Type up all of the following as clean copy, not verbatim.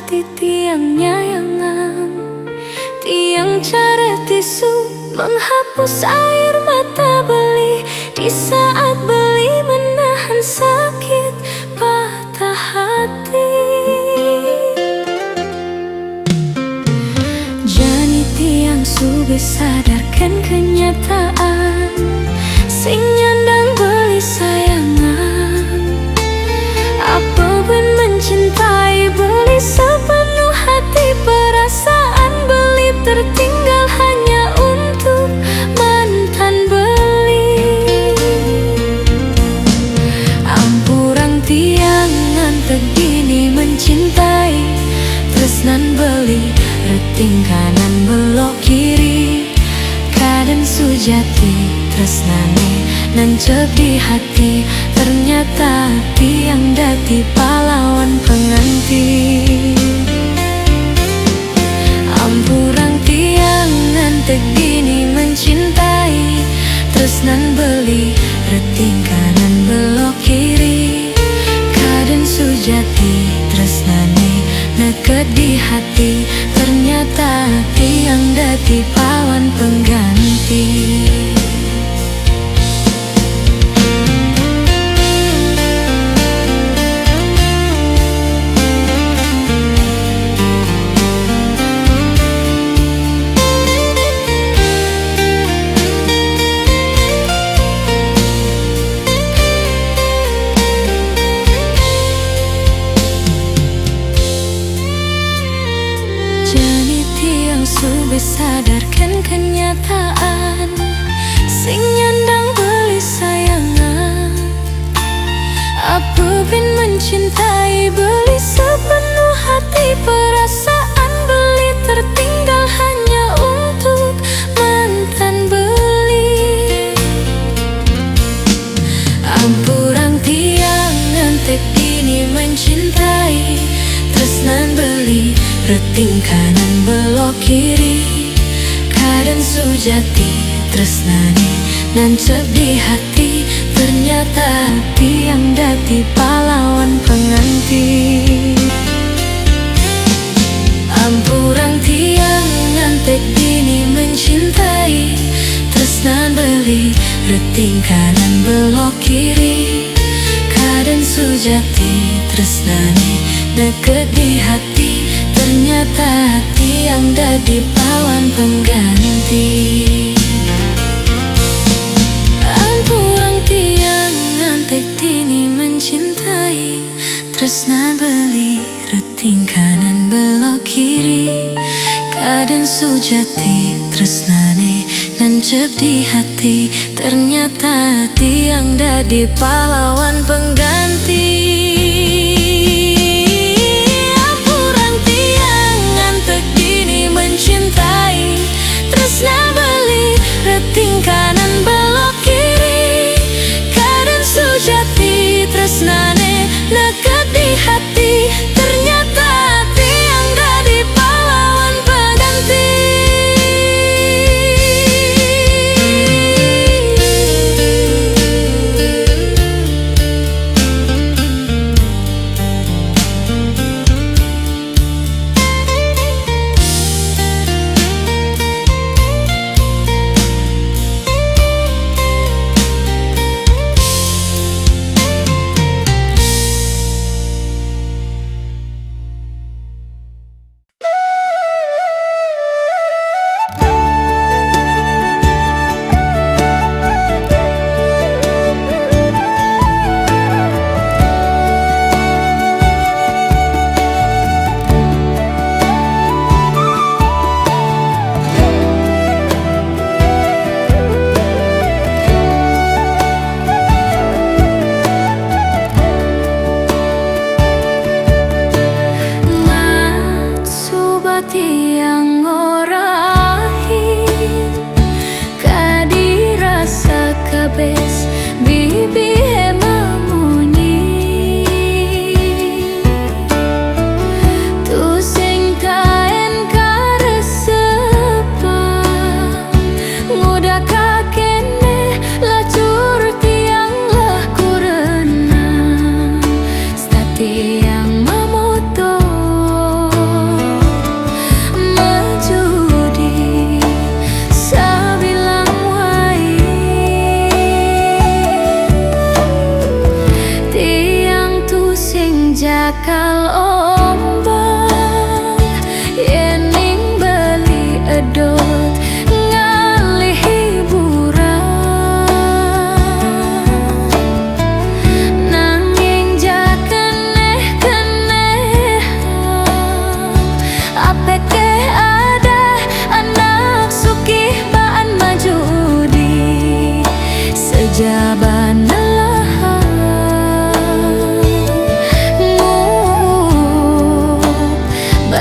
hati tiang nyayangan, tiang cara tisu menghapus air mata beli. Di saat beli menahan sakit patah hati. Jani tiang sudah sadarkan kenyataan, sing nyandang beli sayangan. Apa pun mencintai beli sepenuh hati, perasaan beli tertinggal hanya untuk mantan beli. Ampurang tiang ngantek gini mencintai, tresnan beli reting kanan belok kiri. Kadang sujati tresnane nancep di hati, ternyata tiang dadi pahlawan pengganti. Ampurang tiang ngantek gini mencintai, tresnan beli reting kanan belok kiri. Kadang sujati tresnane neket di hati, ternyata tiang dadi pahlawan pengganti. Sudah sadarkan kenyataan, sing nyandang beli sayangan. Apa pun mencintai beli sepenuh hati, perasaan beli tertinggal hanya untuk mantan beli. Ampurang tiang ngantek gini mencintai, tresnan beli reting kanan belok kiri. Kadang sujati tresnane nancep di hati, ternyata tiang dadi pahlawan pengganti. Ampurang tiang ngantek gini mencintai, tresnan beli reting kanan belok kiri. Kadang sujati tresnane deket di hati, ternyata tiang dadi pahlawan pengganti. Ampurang tiang ngantek gini mencintai, tresna beli reting kanan belok kiri. Kadang sujati tresnane nancep di hati, ternyata tiang dadi pahlawan pengganti. Tresna beli reting kanan belok kiri. Kadang sujati tresnane neket di hati, ternyata tiang dadi pahlawan pengganti. Tiang ngorahi kadirasa kabes bibi mamunyi tu sing kaen karesepa ngudak kakene lacur tiang lah kurena stati yang mamoto.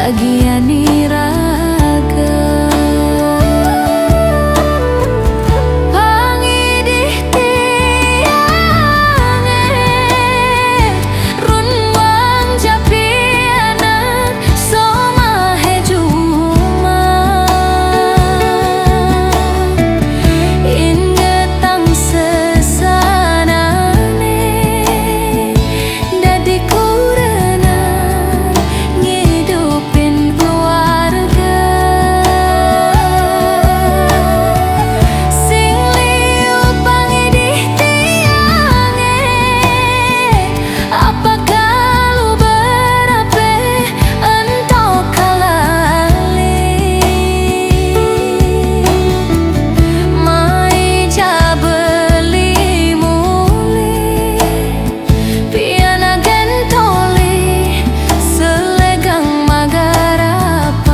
bagiani raga. Pangidih tiange run wang japianan somahe juma. Ingetang sesanane dadi kurena ngidupin keluarga. Sing liu pangidih tiange apakah lu berape entok kalali. Mai jabeli muli piana gentoli selegang magarapan.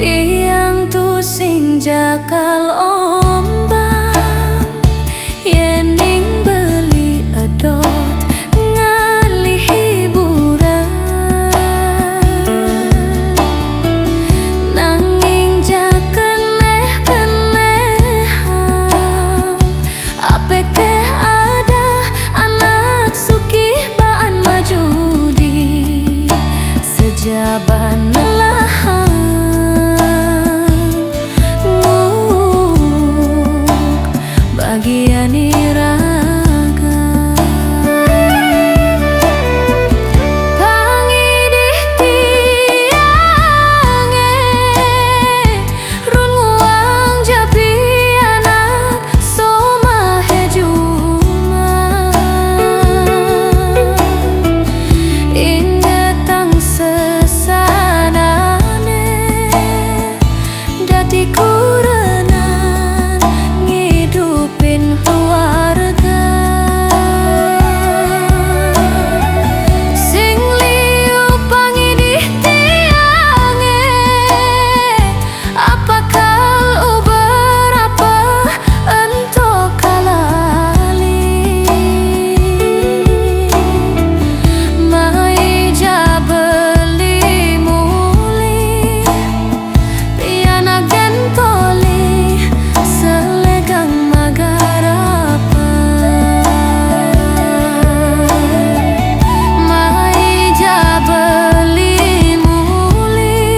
Tiang tu sing jakal ombang yening beli edot ngalih hiburan. Nanging jakeneh-kenehan apeke ada anak sukih baan majudi sejaban lahan. Bagiani raga. Pangidih tiange run nguang japianan somahe juma. Ingetang sesanane dadi kurenan ngidupin keluarga. Sing liu pangidih tiange apakah lu berapa entok kalali. Mai jabeli muli piana gentoli selegang magarapan. Mai jabeli muli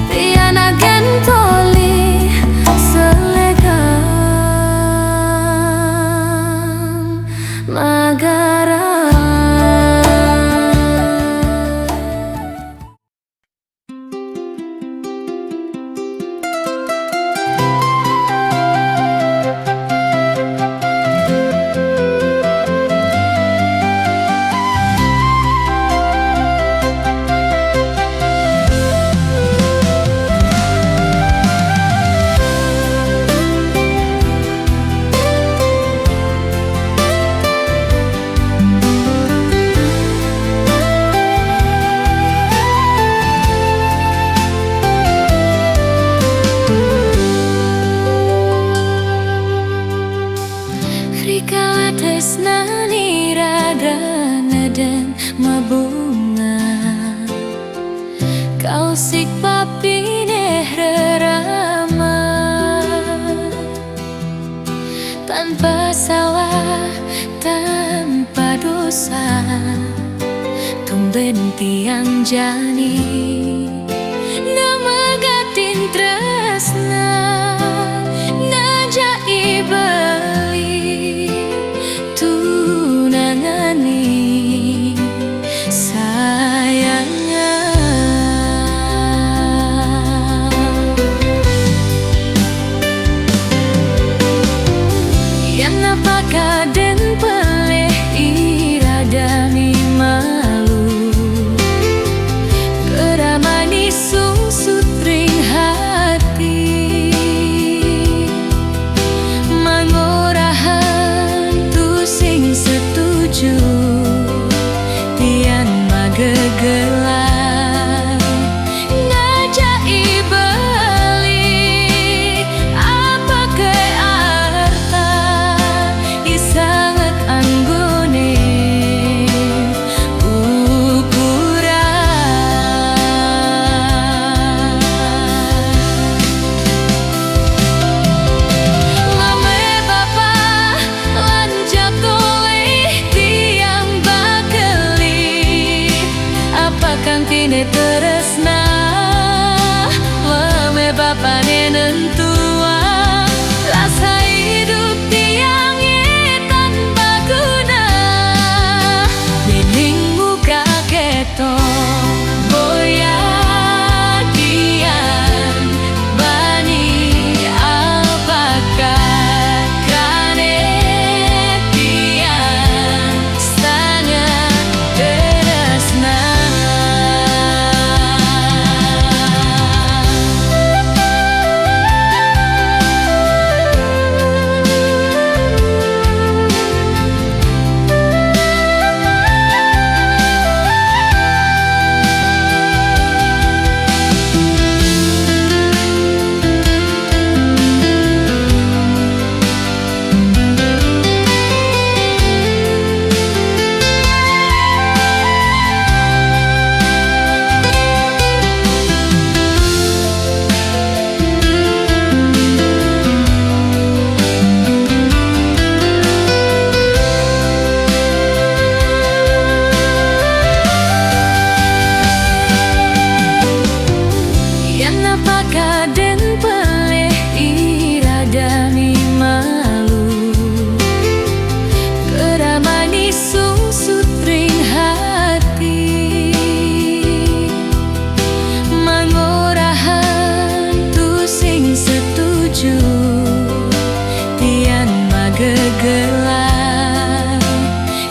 piana gentoli selegang magarapan. Rikala tresnani raga ngeden mabunga. Kau sik papineh rerama tanpa salah tanpa dosa. Tumben tiang jani namagatin tresna ngajai beli tunangani sayangan. nentua rasa hidup tiang tanpa guna dening muka ketong boya dian bani apakah krane tiang sangat tresna. Apakah den peleh irada ni malu keramani susut ring hati mangorahan tu sing setuju tian magegelan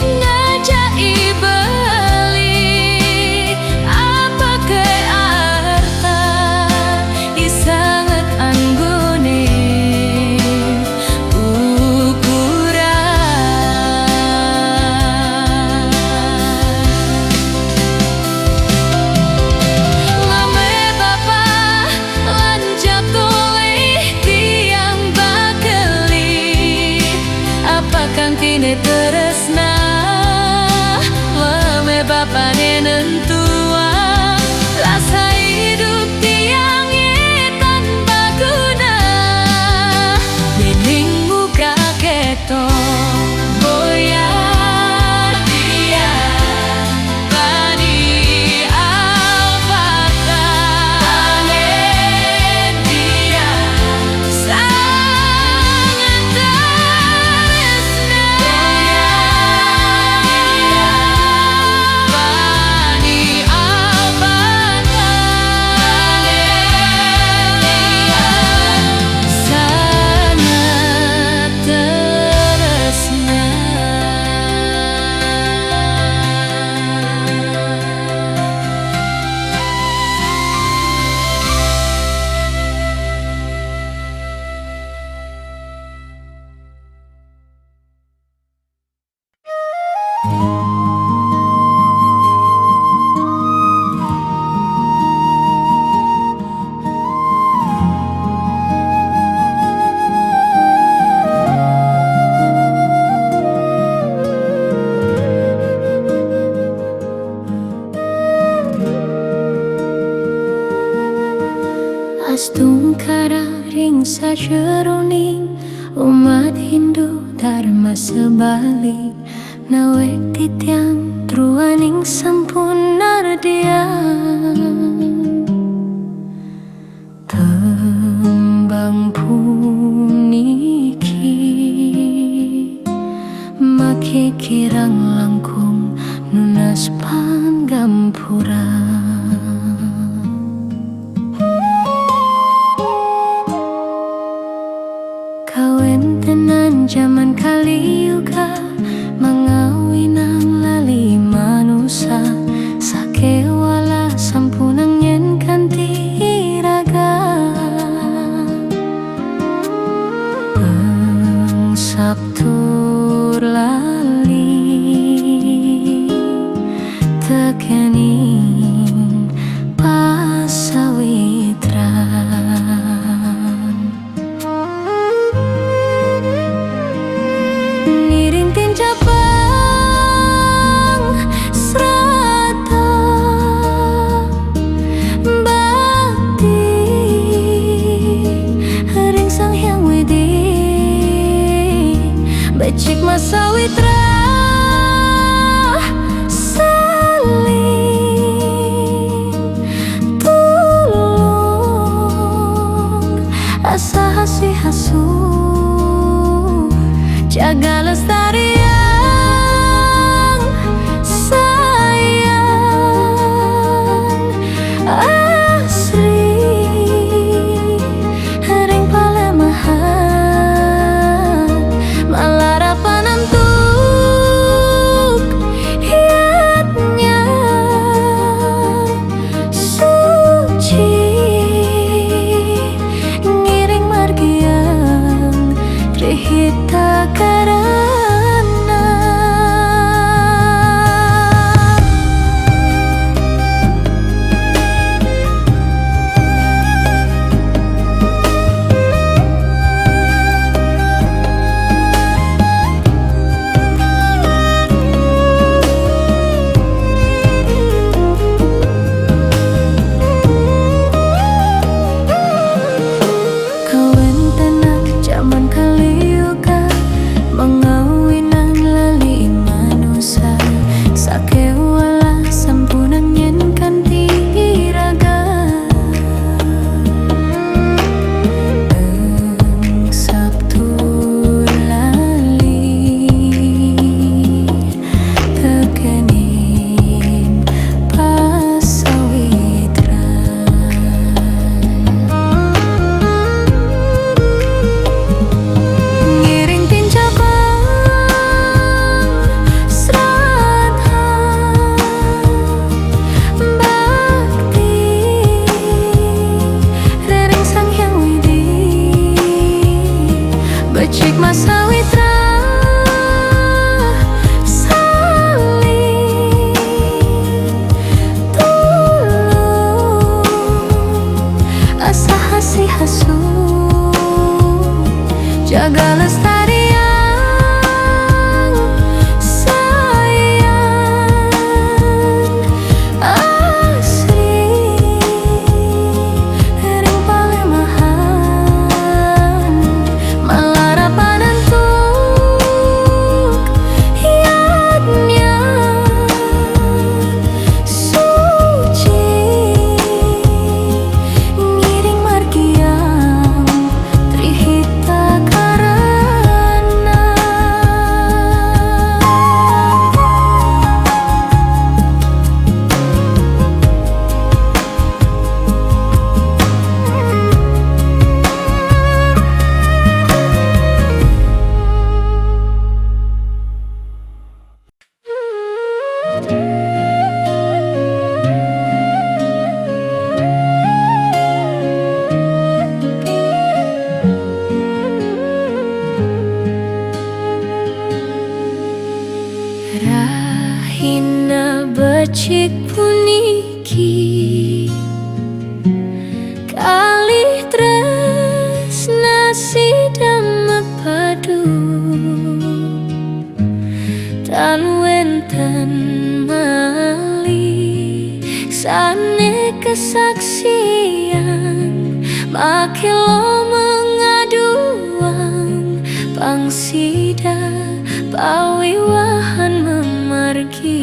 ngajai beli apa ke sangat anggone ukuran lame bapa lanjap toleh tiang bakeli apa kang tine teresna lame bapa nentua rasa hidup tiang tanpa guna dening muka ketong boya dian bani apakah dia sangat tresna boya bani apakah sangat tresna. Astungkara ring sajeroning umat Hindu Dharma sebalik nawek titiang truaning sampun nardian tembang puniki make kirang langkung nunas panggampura kawen tenan zaman kali yuga mangawinang lali manusa sakewala sampunang yen kanti iraga sabtur lali tekening pasawitran niring tinjabang serata bakti ring sang hyang widi becik masawitra saling tulung jaga lestari yang sayang asri ring palemahan malara panentuk hiatnya suci ngiring margiang trihita karana. Kawen tenang zaman kaliuka mengawinan lali manusia sakewala sampunan yen kanthi iraga eng sabtu lali tekenin pasawitran ngiring tinjabang sradha bakti rering sang hyang widi becik masawitra saling tulung asa hasih hasu jaga lestari yang sayang asri ring palemahan malara panentuk hiatnya suci ngiring margiang trihita karana. Rahina becik puniki kalih tresna sidam padu tan wenten malih sane kesaksian makilo mengaduan pangsida pawiwahan memargi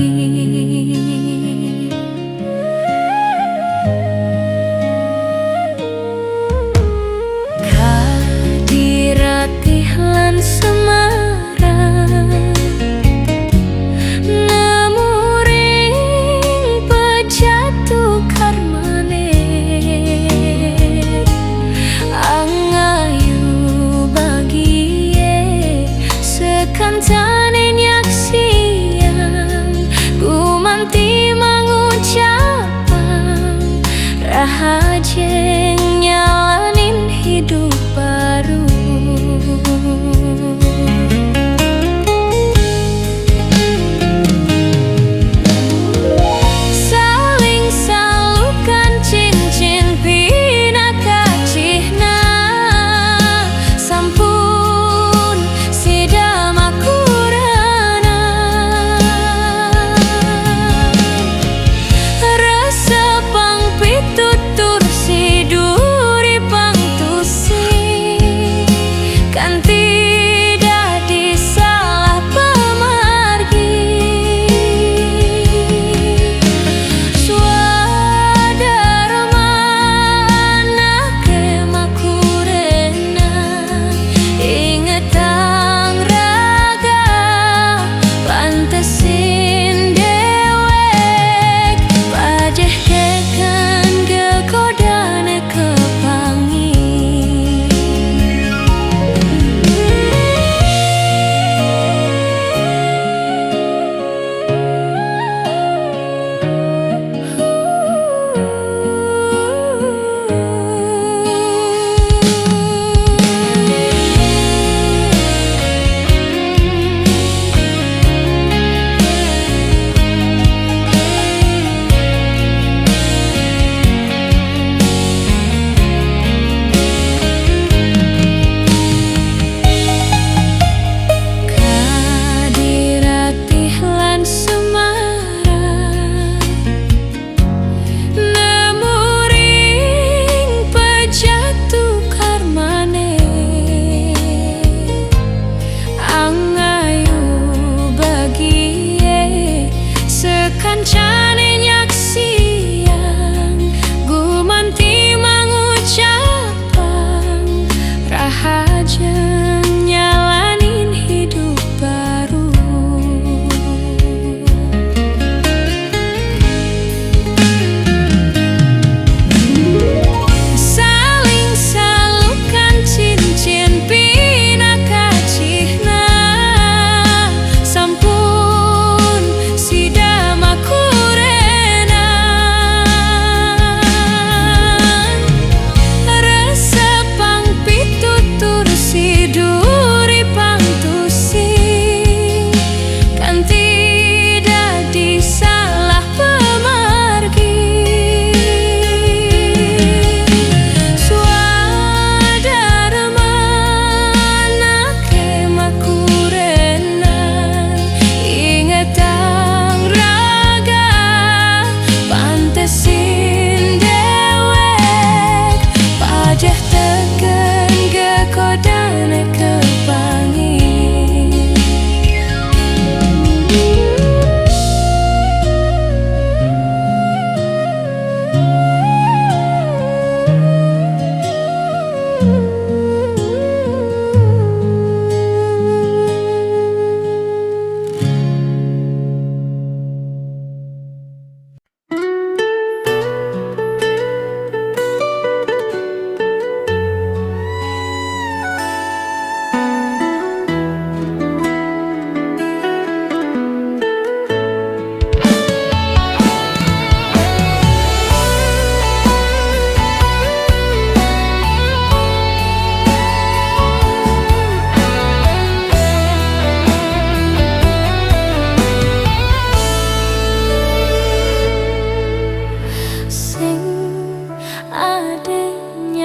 kadiratih lan semara nemuring pejatu karmane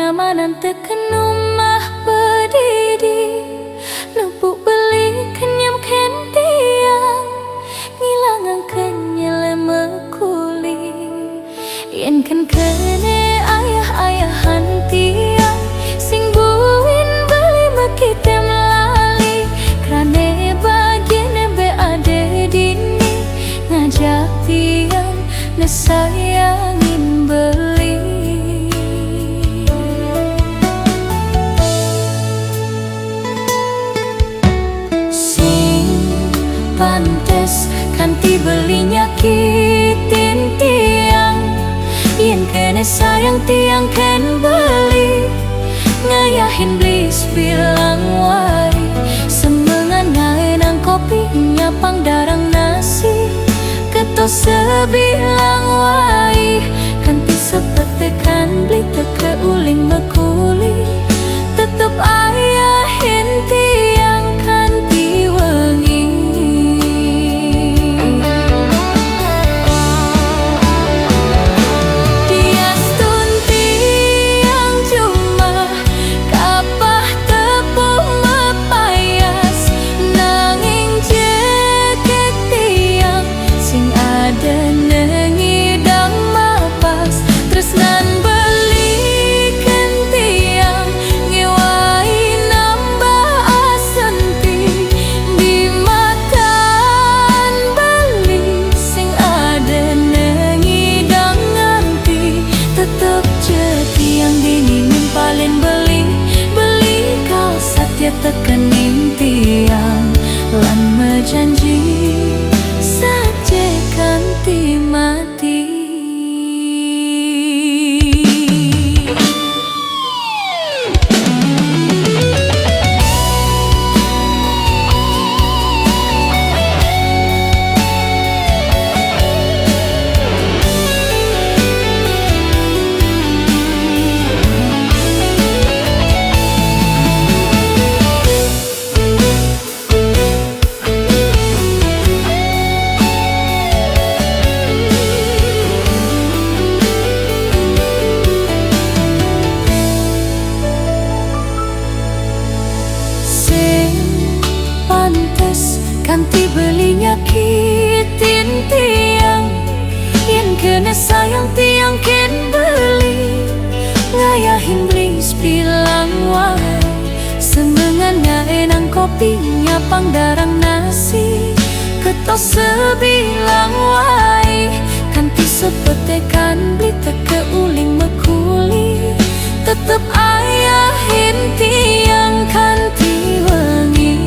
kenyamanan tekan rumah berdiri. Nupuk beli kenyam kentiang ngilangan kenyele mekuli. Yen kan kene ayah-ayahan tiang sing buin beli mekite melali. Krane bagian be ade dini ngajak tiang nesayangin beli. Pantes kanti beli nyakitin tiang. Yen kene sayang tiang ken beli ngayahin blis bilang wai. Semengan ngaenang kopi nyapang darang nasi ketos sebilang wai. Kanti sepetekan beli teke uling mekuli tetep ayahin tiang kanti wengi. Tekenin tiang lan mejanji saja kanti mati. Kanti beli nyakitin tiang. Yen kene sayang tiang ken beli ngayahin blis bilang wai. Semengan ngaenang kopi nyapang darang nasi ketos sebilang wai. Kanti sepetekan beli teke uling mekuli tetep ayahin tiang kanti wengi.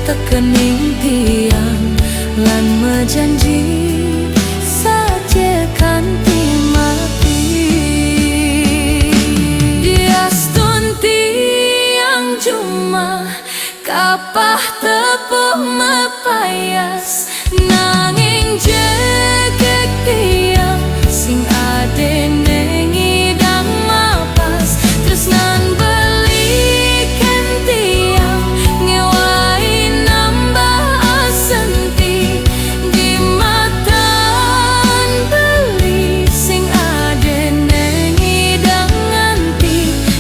Tekening tiang lan mejanji saja kanti mati. Diastun tiang cuma kapah tepuh mepayas nanging jegek tiang sing ade nengidang mapas tresnan beli ken tiang ngewai di matan beli sing ade nengidang nganti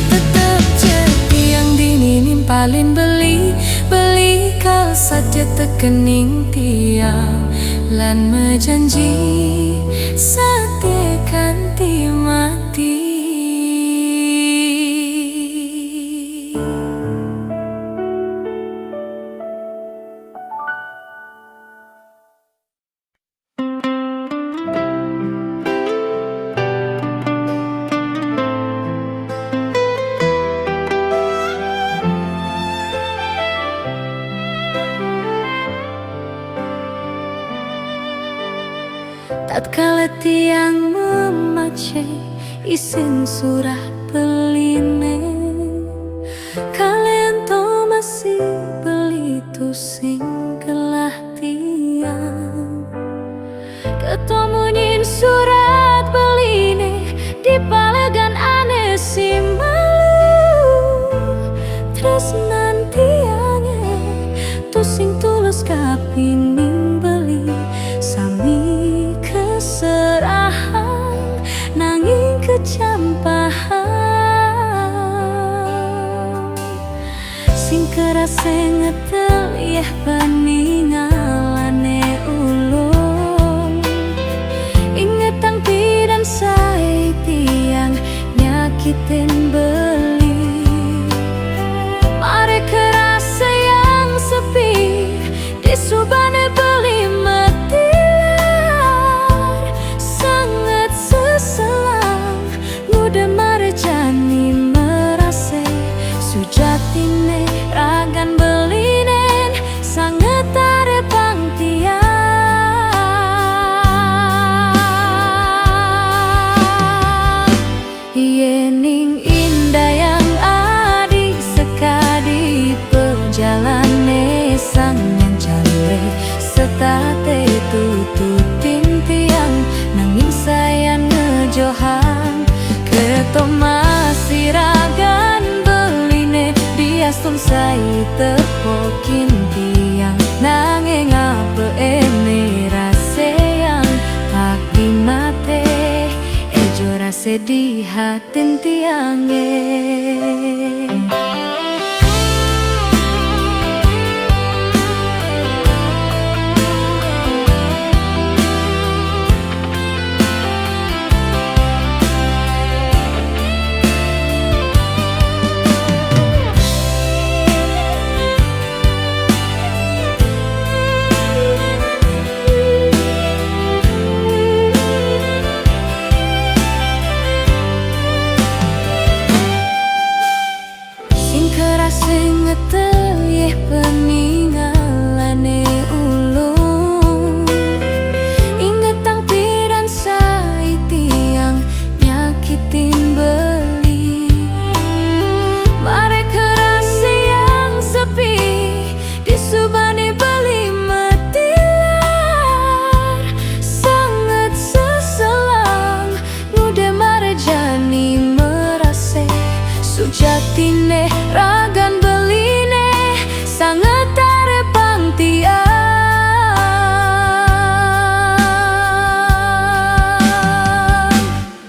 tetep jadi yang dininim paling beli kal saja tekening tiang lan mejanji saja kanti mati. tatkala tiang memace isin surah beline, kalian to masih beli tusing kelah tiang ketemuin surat beline di palegan aneh si malu. Terus nanti ange tusing tulus kapining beli sami keserahan nanging kecampahan sing kerasa ngetel yeh paningalane ulun ingetang pidan say tiang nyakitin beli mare kerasa yang sepi di subane beli metilar sangat seselang muda mare jani merase sujatine ragan belinen sangat tare pangtian yening indah yang adi sekadi perjalane sang yang cande setate tutupin tiang nanging sayan ngejohan ketomasi ragan beline diastun sai tepokin tiang nanging apa ene rase yang hati mate ejo rase di hatin tiange. Sing ngetel yeh peningalane ulun ingetang pidan say tiang nyakitin beli mare kerasa yang sepi di subane beli metilar sangat seselang muda mare jani merase sujatine ragan beline sangat tare pangtian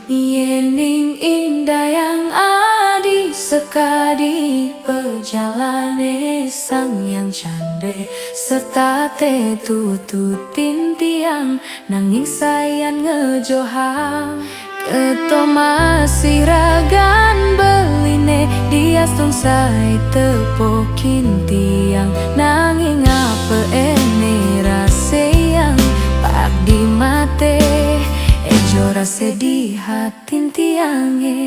yening indah yang adi sekadi perjalane sang yang cande setate tutupin tiang nanging sayan ngejohan ketomasi ragan beline diastun say tepokin tiang nanging apa ene rase yang pak di mate ejo rase di hatin tiange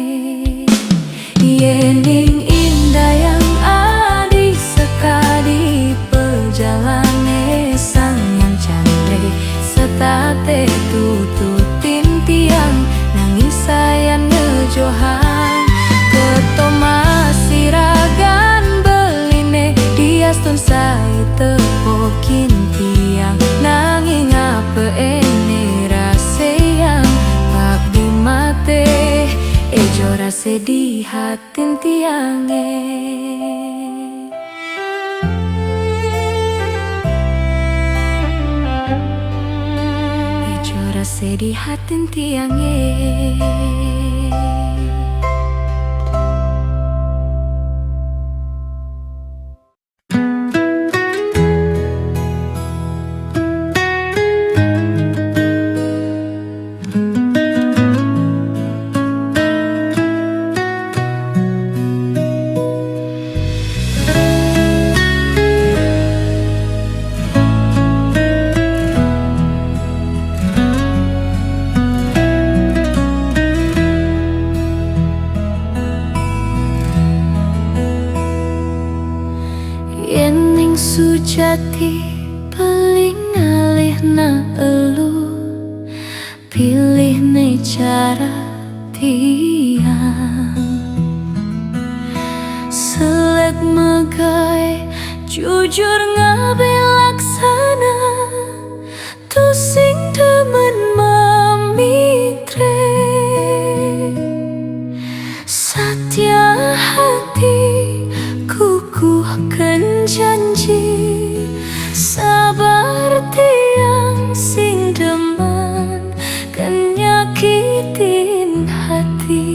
yening indah yang adi sekadi perjalane sang yang cande setate tutupin tiang nanging sayan ngejohan ketomasi ragan beline diastun say tepokin tiang nanging apa ene rase yang pak di mate ejo rase di hatin tiange. Rase di hatin tiange. sujati paling alih na elu pilih nih cara tiang selek megai jujur ngabe laksana tu sing demen memitre satya hati kukuhkan janji sabar tiang sing demen kan nyakitin hati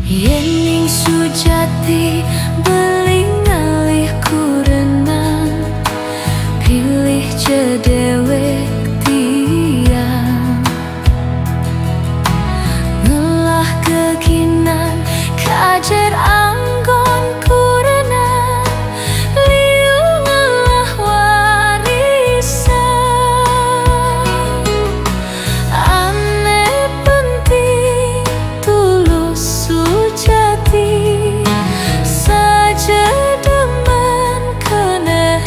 yen ning sujati beling ngalih kurenang pilih jedewek tiang ngelah kekinan kajer anggon kurenang liu ngelah warisan ane penting tulus sujati saja demen kene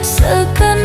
seken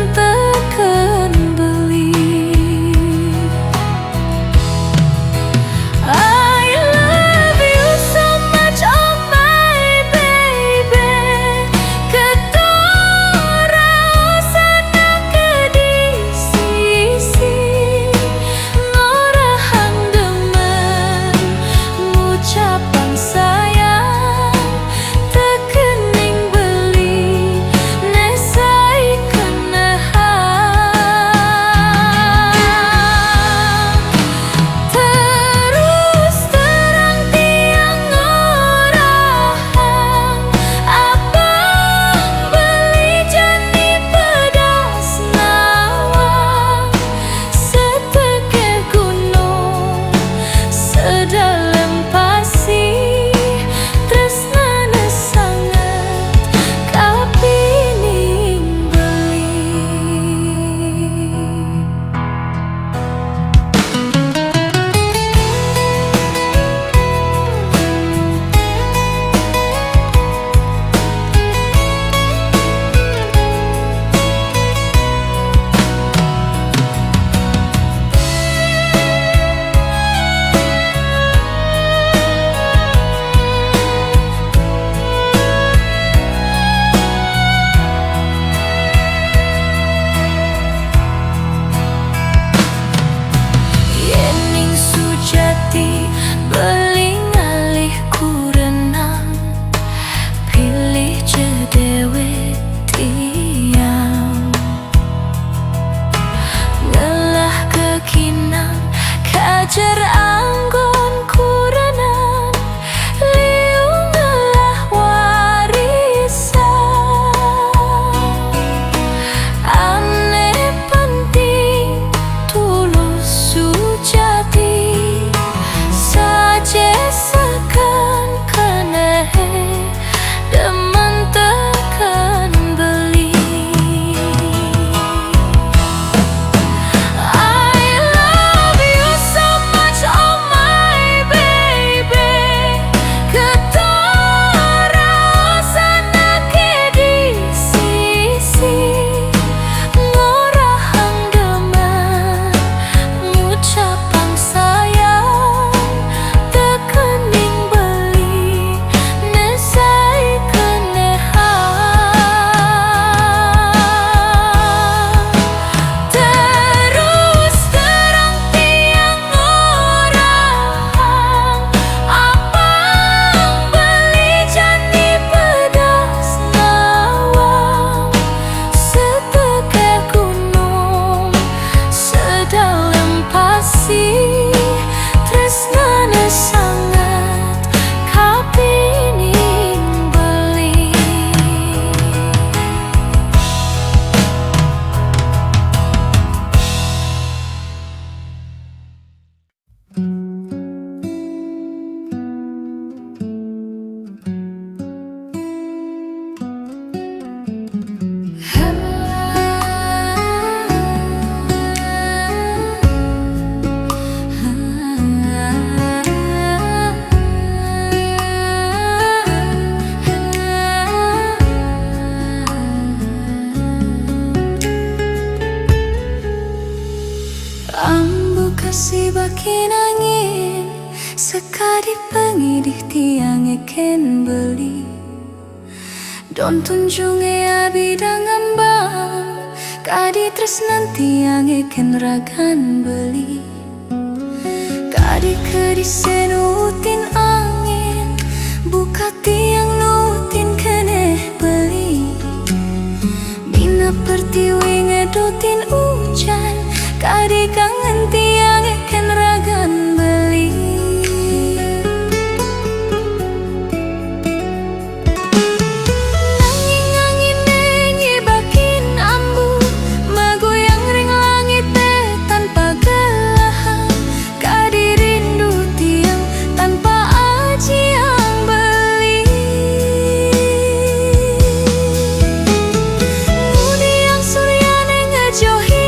ken beli don tunjunge abidang ambang kadi tresnan tiang ken ragan beli kadi kedisen utin angin buka tiang nutin kene beli mina pertiwi ngedotin hujan kadi kangen tiang ken ragan beli nanging angin nyebakin ambu magoyang ring langit tanpa gelahan kadi rindu tiang tanpa aji yang beli ngudi yang surya ngejohi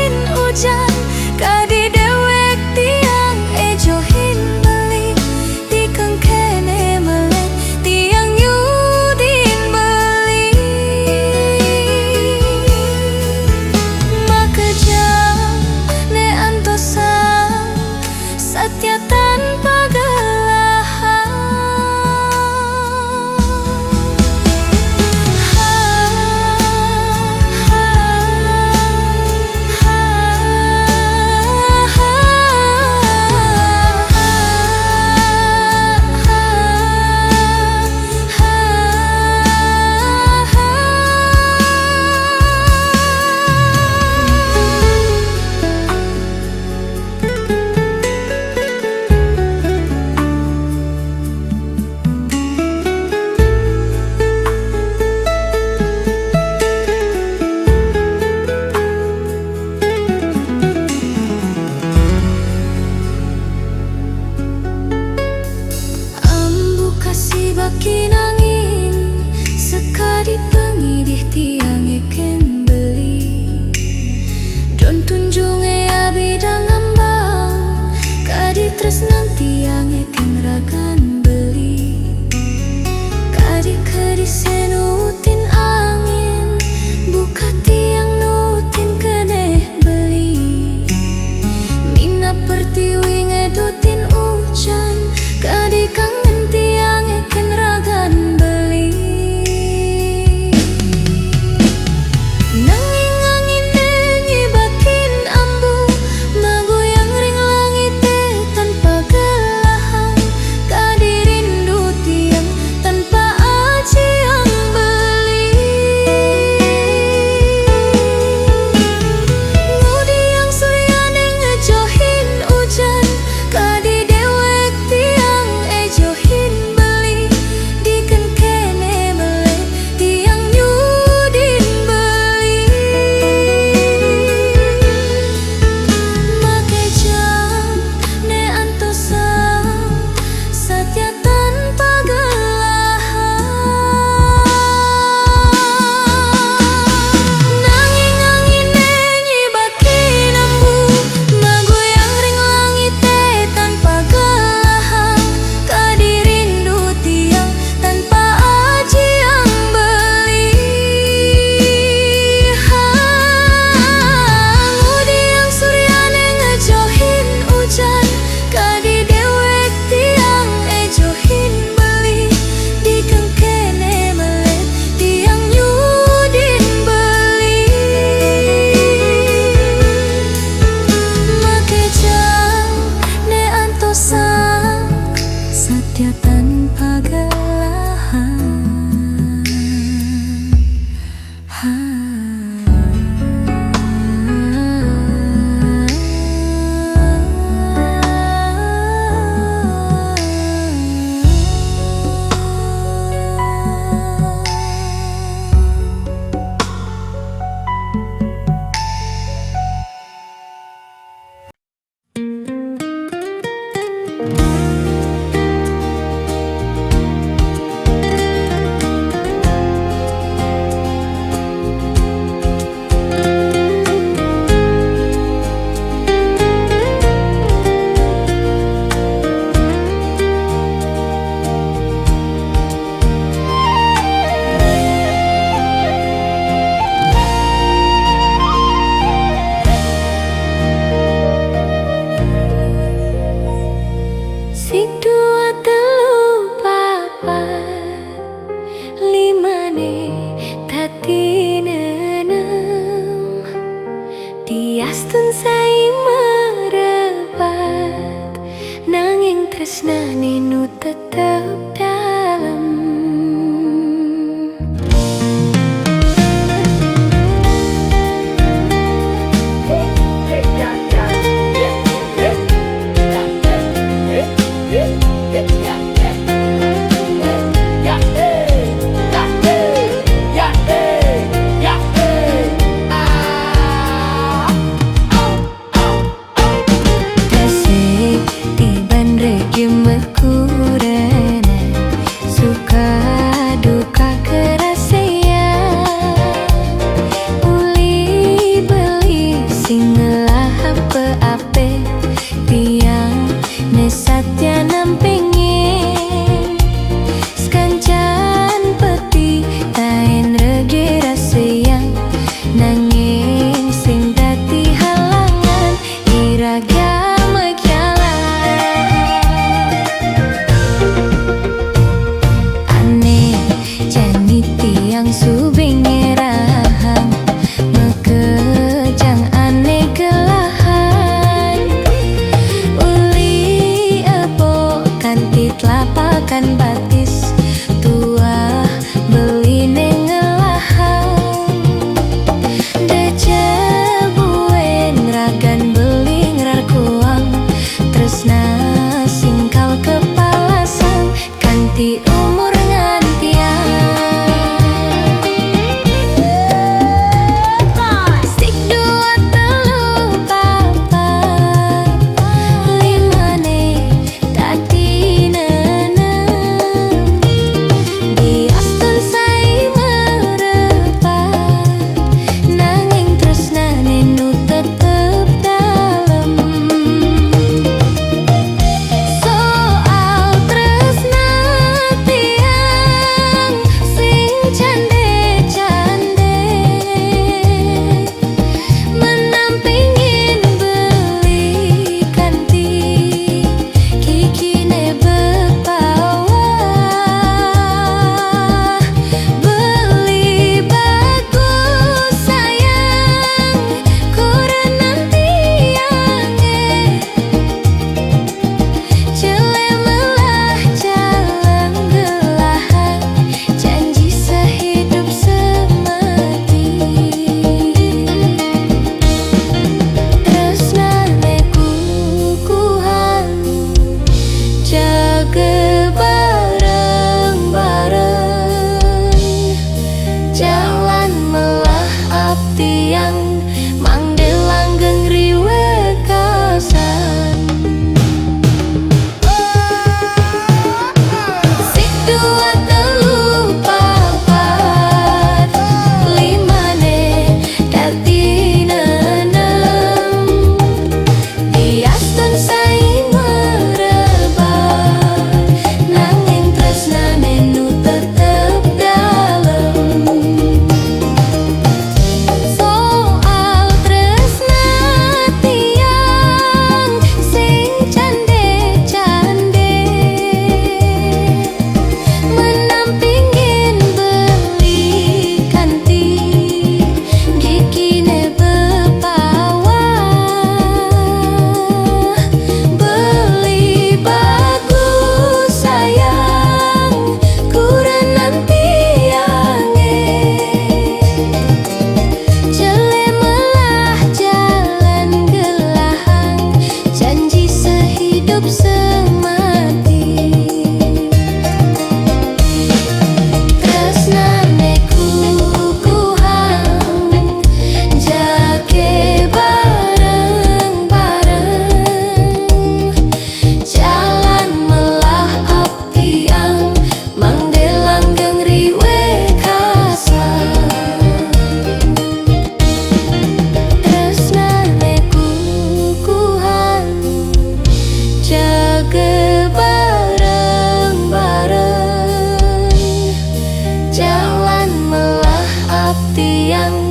tiang